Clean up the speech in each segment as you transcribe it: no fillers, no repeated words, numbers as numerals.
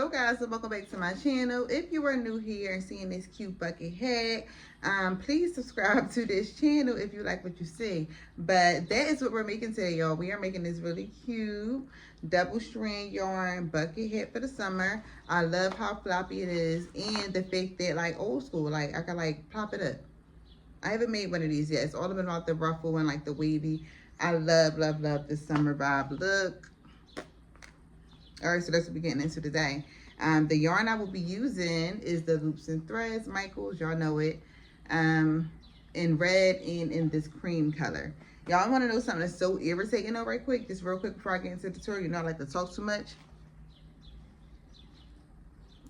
Hello guys, and welcome back to my channel. If you are new here and seeing this cute bucket hat, please subscribe to this channel if you like what you see. But that is what we're making today, y'all. We are making this really cute double strand yarn bucket hat for the summer. I love how floppy it is and the fact that like old school, like I can like pop it up. I haven't made one of these yet. It's all about the ruffle and like the wavy. I love this summer vibe look. All right, so that's what we're getting into today. The yarn I will be using is the Loops and Threads Michaels. Y'all know it. In red and in this cream color. Y'all want to know something that's so irritating though right quick? Just real quick before I get into the tutorial. You know I like to talk too much.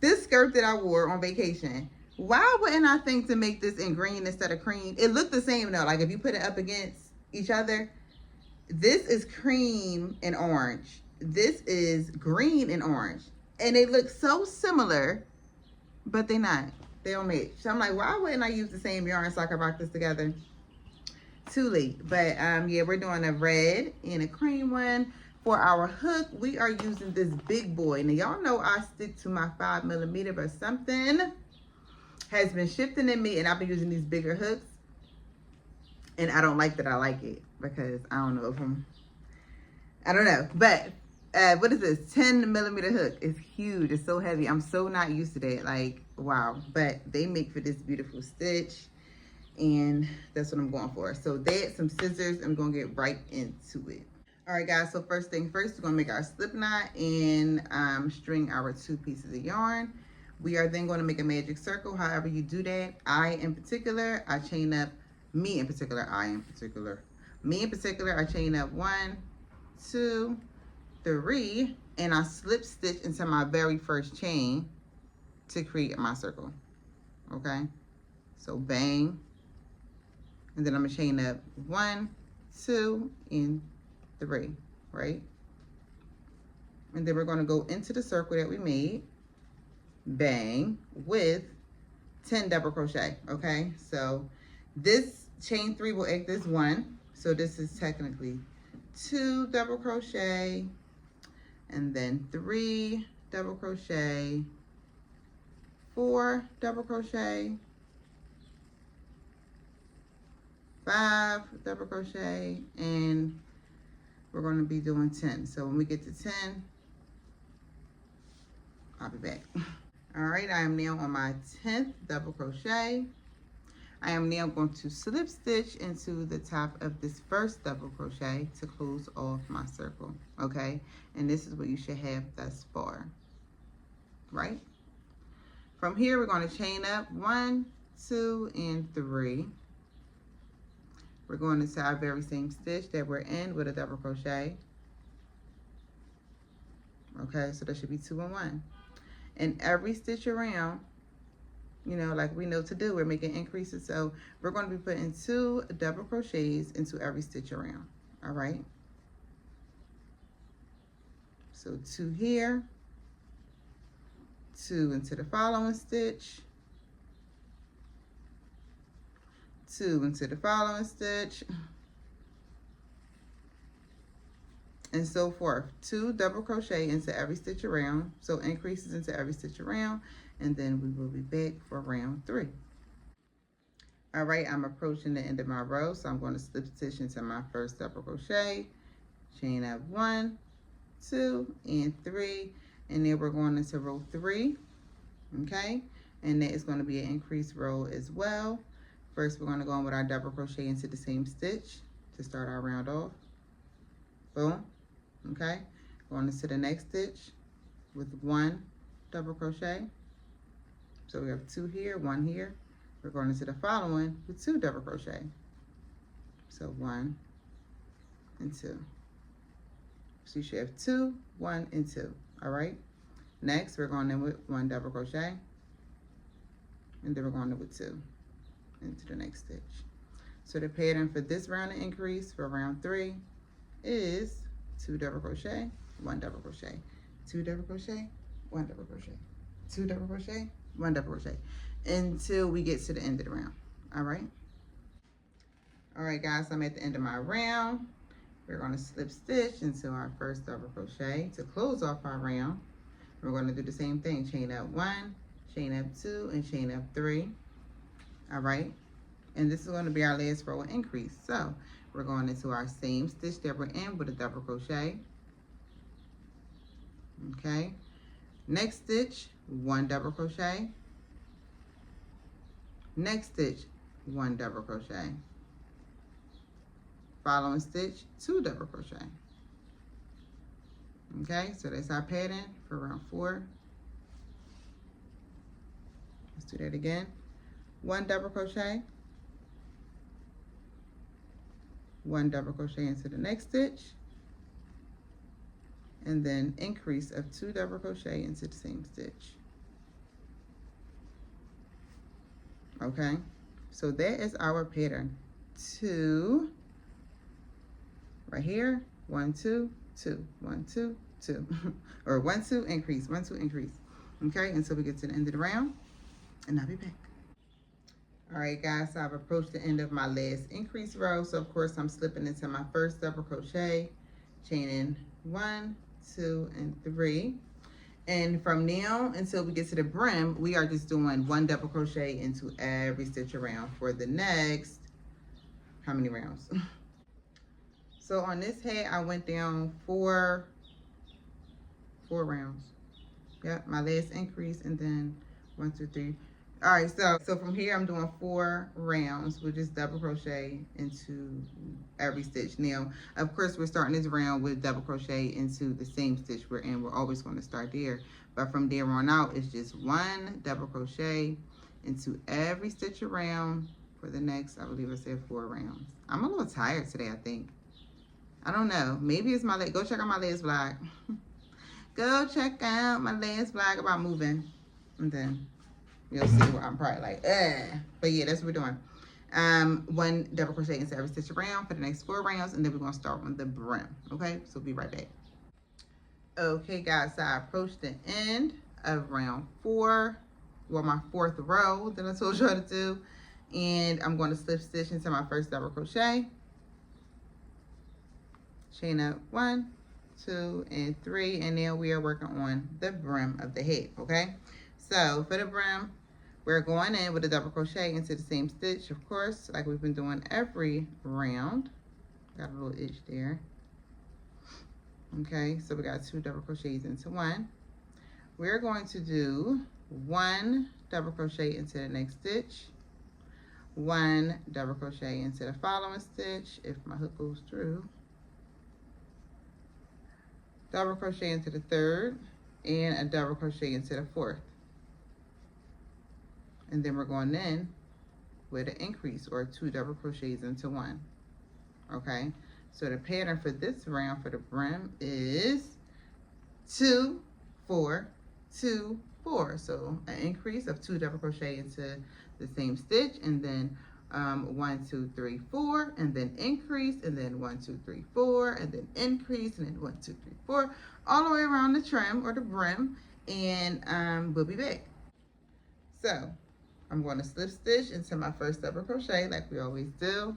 This skirt that I wore on vacation. Why wouldn't I think to make this in green instead of cream? It looked the same though. Like if you put it up against each other. This is cream and orange. This is green and orange, and they look so similar, but they're not. They don't match. So I'm like, why wouldn't I use the same yarn so I can rock this together? Too late. But yeah, we're doing a red and a cream one. For our hook, we are using this big boy. Now y'all know I stick to my 5mm, but something has been shifting in me, and I've been using these bigger hooks, and I don't like that I like it because I don't know if I don't know, but what is this 10mm hook? It's huge. It's so heavy. I'm so not used to that. Like, wow. But they make for this beautiful stitch, and that's what I'm going for. So that's some scissors. I'm gonna get right into it. All right guys, so first thing first, we're gonna make our slip knot and string our 2 pieces of yarn. We are then going to make a magic circle. However you do that, I chain up. Me in particular, I chain up 1, 2, 3, and I slip stitch into my very first chain to create my circle. Okay, so bang, and then I'm gonna chain up 1, 2, and 3, right? And then we're gonna go into the circle that we made, bang, with 10 double crochet. Okay, so this chain 3 will act as 1, so this is technically 2 double crochet, and then 3 double crochet, 4 double crochet, 5 double crochet, and we're going to be doing 10. So when we get to 10, I'll be back. All right, I am now on my 10th double crochet. I am now going to slip stitch into the top of this first double crochet to close off my circle, okay? And this is what you should have thus far, right? From here, we're going to chain up 1, 2, and 3. We're going into our very same stitch that we're in with a double crochet. Okay, so there should be 2 and 1. And every stitch around, you know, like we know to do, we're making increases. So we're going to be putting 2 double crochets into every stitch around. All right. So 2 here, 2 into the following stitch, 2 into the following stitch, and so forth. 2 double crochet into every stitch around. So increases into every stitch around. And then we will be back for round 3. All right, I'm approaching the end of my row, so I'm going to slip stitch into my first double crochet, chain up 1, 2, and 3, and then we're going into row 3, okay? And that is going to be an increased row as well. First, we're going to go in with our double crochet into the same stitch to start our round off. Boom, okay? Going into the next stitch with 1 double crochet. So we have 2 here, 1 here. We're going into the following with 2 double crochet. So 1 and 2. So you should have 2, 1, and 2. All right. Next, we're going in with 1 double crochet, and then we're going in with 2 into the next stitch. So the pattern for this round of increase for round 3 is 2 double crochet, 1 double crochet, 2 double crochet, 1 double crochet, 2 double crochet, 1 double crochet, until we get to the end of the round. All right. All right, guys, I'm at the end of my round. We're going to slip stitch into our first double crochet to close off our round. We're going to do the same thing. Chain up 1, chain up 2, and chain up 3. All right. And this is going to be our last row of increase. So we're going into our same stitch that we're in with a double crochet. Okay. Next stitch, 1 double crochet. Next stitch, 1 double crochet. Following stitch, 2 double crochet. Okay, so that's our pattern for round 4. Let's do that again. 1 double crochet, 1 double crochet into the next stitch, and then increase of 2 double crochet into the same stitch. Okay, so that is our pattern. 2 right here, 1 2 2 1 2 2 or 1 2 increase, 1 2 increase. Okay, until we get to the end of the round, and I'll be back. All right, guys, so I've approached the end of my last increase row. So of course I'm slipping into my first double crochet, chaining 1 2 and 3. And from now until we get to the brim, we are just doing 1 double crochet into every stitch around for the next, how many rounds? So on this hat, I went down four rounds. Yep, my last increase, and then 1 2 3. All right, so from here I'm doing 4 rounds with just double crochet into every stitch. Now, of course, we're starting this round with double crochet into the same stitch we're in. We're always going to start there, but from there on out, it's just 1 double crochet into every stitch around for the next, I believe I said 4 rounds. I'm a little tired today, I think. I don't know. Maybe it's my leg. Go check out my last vlog. Go check out my last vlog about moving, and then you'll see where I'm probably like, but yeah, that's what we're doing. 1 double crochet into every stitch around for the next 4 rounds, and then we're gonna start on the brim. Okay, so be right back. Okay, guys, so I approached the end of round 4, well, my 4th row that I told y'all to do, and I'm going to slip stitch into my first double crochet, chain up 1 2 and 3, and now we are working on the brim of the hat. Okay, so for the brim, we're going in with a double crochet into the same stitch, of course, like we've been doing every round. Got a little itch there. Okay, so we got 2 double crochets into 1. We're going to do 1 double crochet into the next stitch, 1 double crochet into the following stitch, if my hook goes through, double crochet into the 3rd, and a double crochet into the 4th. And then we're going in with an increase, or 2 double crochets into 1. Okay, so the pattern for this round for the brim is 2 4 2 4. So an increase of 2 double crochet into the same stitch, and then 1 2 3 4, and then increase, and then 1 2 3 4, and then increase, and then 1 2 3 4, all the way around the trim or the brim, and we'll be back. So I'm going to slip stitch into my first double crochet like we always do,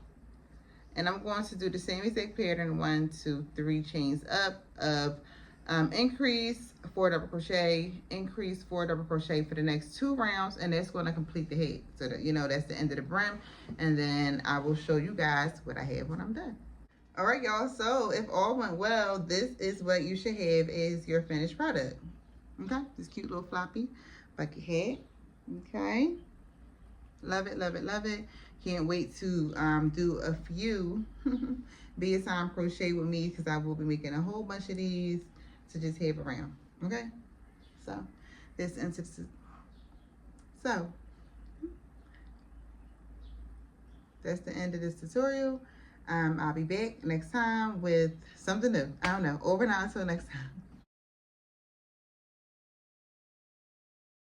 and I'm going to do the same exact pattern, 1 2 3 chains up of increase, 4 double crochet, increase, 4 double crochet for the next 2 rounds, and that's going to complete the head. So that, you know, that's the end of the brim, and then I will show you guys what I have when I'm done. All right, y'all, so if all went well, this is what you should have as your finished product. Okay, this cute little floppy bucket hat. Okay, love it, love it, love it. Can't wait to do a few bedtime crochet with me, because I will be making a whole bunch of these to just have around. Okay, so this that's the end of this tutorial. I'll be back next time with something new. I don't know. Over and out until next time.